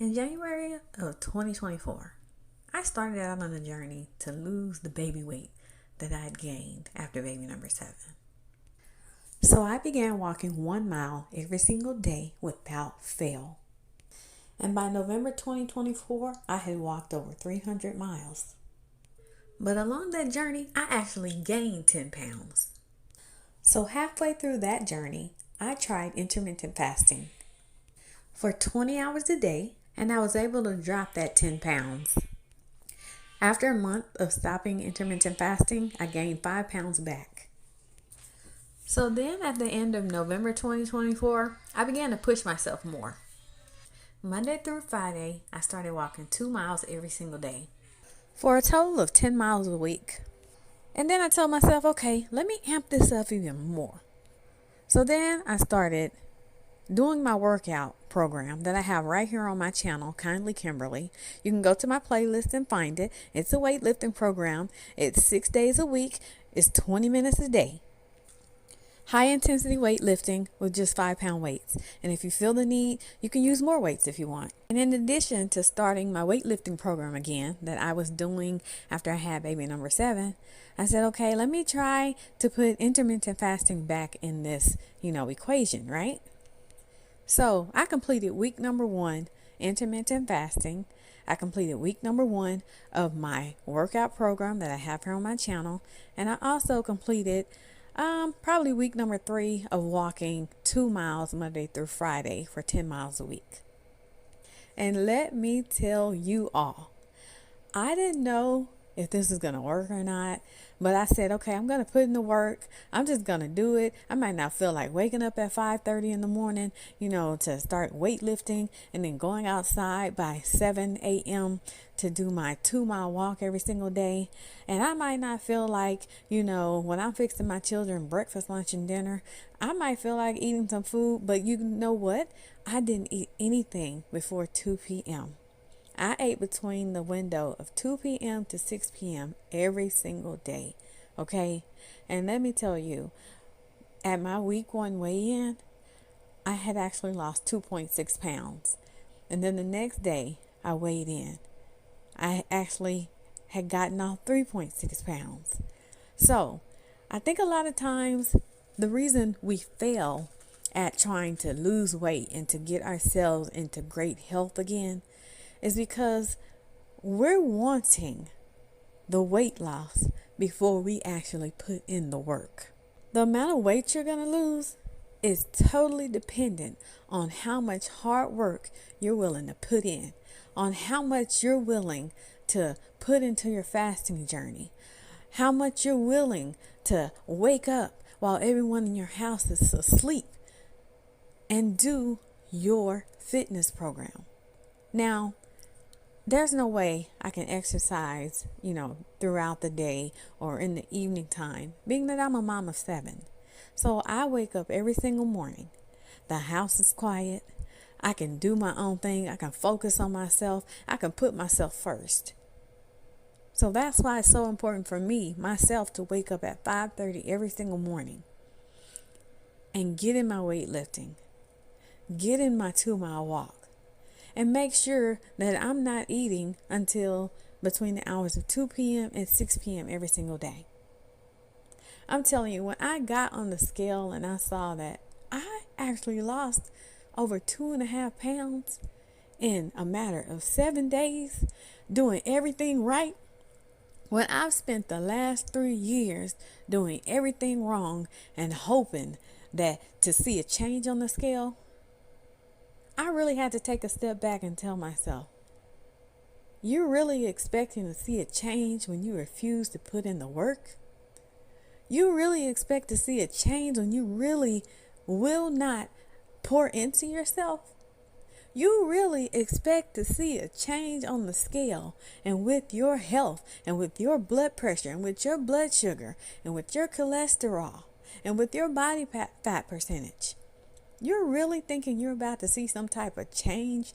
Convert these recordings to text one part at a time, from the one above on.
In January of 2024, I started out on a journey to lose the baby weight that I had gained after baby number 7. So I began walking 1 mile every single day without fail. And by November 2024, I had walked over 300 miles. But along that journey, I actually gained 10 pounds. So halfway through that journey, I tried intermittent fasting for 20 hours a day, and I was able to drop that 10 pounds. After a month of stopping intermittent fasting, I gained 5 pounds back. So then at the end of November 2024, I began to push myself more. Monday through Friday, I started walking 2 miles every single day for a total of 10 miles a week. And then I told myself, okay, let me amp this up even more. So then I started doing my workout program that I have right here on my channel, Kindly Kimberly. You can go to my playlist and find it. It's a weightlifting program. It's 6 days a week. It's 20 minutes a day. High intensity weightlifting with just 5-pound weights. And if you feel the need, you can use more weights if you want. And in addition to starting my weightlifting program again that I was doing after I had baby number 7, I said, okay, let me try to put intermittent fasting back in this, equation, right? So I completed week number 1, intermittent fasting. I completed week number 1 of my workout program that I have here on my channel. And I also completed probably week number 3 of walking 2 miles Monday through Friday for 10 miles a week. And let me tell you all, I didn't know if this is going to work or not, but I said, okay, I'm going to put in the work. I'm just going to do it. I might not feel like waking up at 5:30 in the morning, to start weightlifting and then going outside by 7 a.m. to do my 2-mile walk every single day. And I might not feel like, when I'm fixing my children breakfast, lunch, and dinner, I might feel like eating some food, but you know what? I didn't eat anything before 2 p.m. I ate between the window of 2 p.m. to 6 p.m. every single day, okay? And let me tell you, at my week 1 weigh-in, I had actually lost 2.6 pounds. And then the next day I weighed in, I actually had gotten off 3.6 pounds. So I think a lot of times the reason we fail at trying to lose weight and to get ourselves into great health again is because we're wanting the weight loss before we actually put in the work. The amount of weight you're going to lose is totally dependent on how much hard work you're willing to put in, on how much you're willing to put into your fasting journey, how much you're willing to wake up while everyone in your house is asleep and do your fitness program. Now, there's no way I can exercise, throughout the day or in the evening time, being that I'm a mom of 7. So I wake up every single morning. The house is quiet. I can do my own thing. I can focus on myself. I can put myself first. So that's why it's so important for me, myself, to wake up at 5:30 every single morning and get in my weightlifting, get in my 2-mile walk. And make sure that I'm not eating until between the hours of 2 p.m. and 6 p.m. every single day. I'm telling you, when I got on the scale and I saw that I actually lost over 2.5 pounds in a matter of 7 days, doing everything right, when I've spent the last 3 years doing everything wrong and hoping that to see a change on the scale, I really had to take a step back and tell myself, you're really expecting to see a change when you refuse to put in the work? You really expect to see a change when you really will not pour into yourself? You really expect to see a change on the scale and with your health and with your blood pressure and with your blood sugar and with your cholesterol and with your body fat percentage? You're really thinking you're about to see some type of change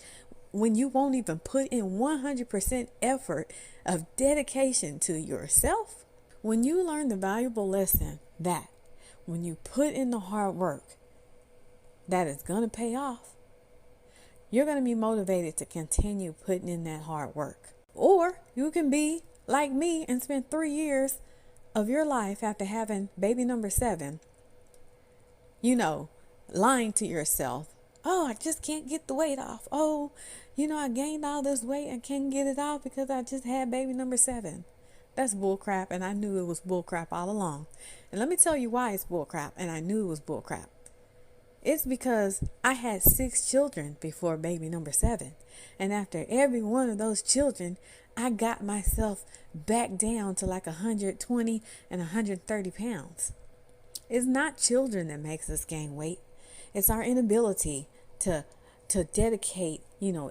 when you won't even put in 100% effort of dedication to yourself? When you learn the valuable lesson that when you put in the hard work, that is going to pay off, you're going to be motivated to continue putting in that hard work. Or you can be like me and spend 3 years of your life after having baby number 7, lying to yourself. Oh, I just can't get the weight off. Oh, I gained all this weight and can't get it off because I just had baby number 7. That's bullcrap, and I knew it was bullcrap all along. And let me tell you why it's bullcrap, and I knew it was bullcrap. It's because I had 6 children before baby number 7. And after every one of those children, I got myself back down to like 120 and 130 pounds. It's not children that makes us gain weight. It's our inability to dedicate,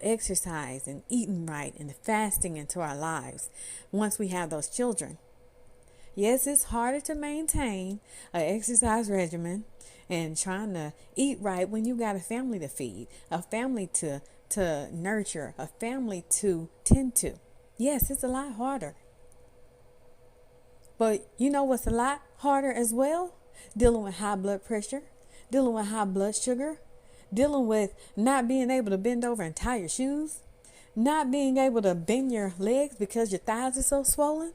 exercise and eating right and fasting into our lives once we have those children. Yes, it's harder to maintain an exercise regimen and trying to eat right when you got a family to feed, a family to nurture, a family to tend to. Yes, it's a lot harder. But you know what's a lot harder as well? Dealing with high blood pressure, dealing with high blood sugar, dealing with not being able to bend over and tie your shoes, not being able to bend your legs because your thighs are so swollen.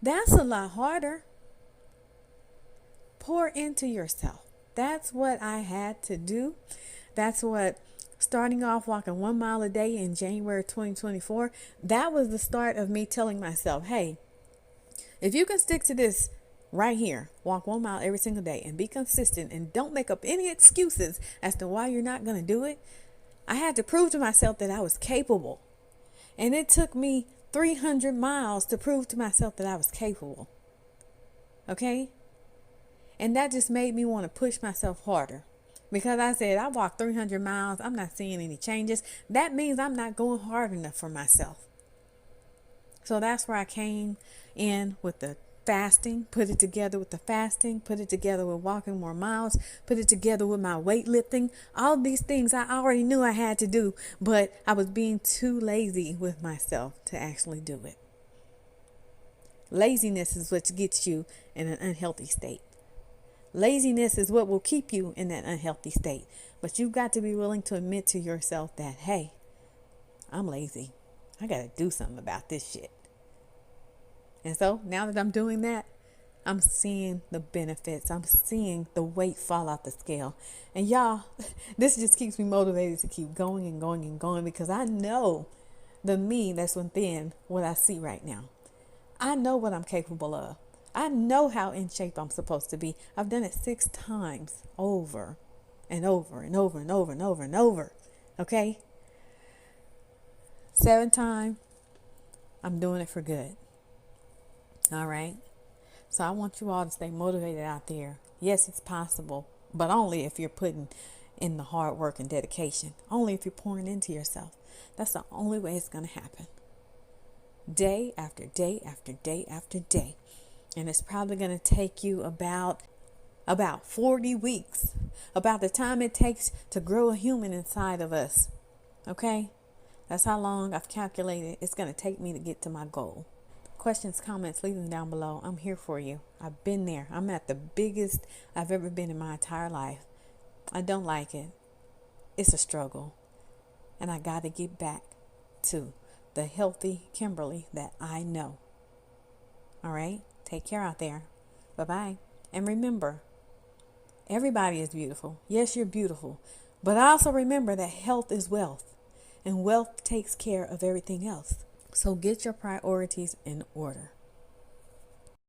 That's a lot harder. Pour into yourself. That's what I had to do. That's what starting off walking 1 mile a day in January 2024, that was the start of me telling myself, hey, if you can stick to this right here, walk 1 mile every single day and be consistent and don't make up any excuses as to why you're not going to do it. I had to prove to myself that I was capable. And it took me 300 miles to prove to myself that I was capable. Okay? And that just made me want to push myself harder. Because I said, I walked 300 miles. I'm not seeing any changes. That means I'm not going hard enough for myself. So that's where I came in with the fasting, put it together with the fasting, put it together with walking more miles, put it together with my weightlifting. All these things I already knew I had to do, but I was being too lazy with myself to actually do it. Laziness is what gets you in an unhealthy state. Laziness is what will keep you in that unhealthy state. But you've got to be willing to admit to yourself that, hey, I'm lazy. I got to do something about this shit. And so now that I'm doing that, I'm seeing the benefits. I'm seeing the weight fall off the scale. And y'all, this just keeps me motivated to keep going and going and going because I know the me that's within what I see right now. I know what I'm capable of. I know how in shape I'm supposed to be. I've done it 6 times over and over and over and over and over and over. Okay? 7th time, I'm doing it for good. All right? So I want you all to stay motivated out there. Yes, it's possible, but only if you're putting in the hard work and dedication. Only if you're pouring into yourself. That's the only way it's going to happen. Day after day after day after day. And it's probably going to take you about 40 weeks, about the time it takes to grow a human inside of us. Okay? That's how long I've calculated it's going to take me to get to my goal. Questions, comments, leave them down below. I'm here for you. I've been there. I'm at the biggest I've ever been in my entire life. I don't like it. It's a struggle. And I got to get back to the healthy Kimberly that I know. All right? Take care out there. Bye-bye. And remember, everybody is beautiful. Yes, you're beautiful. But also remember that health is wealth. And wealth takes care of everything else. So get your priorities in order.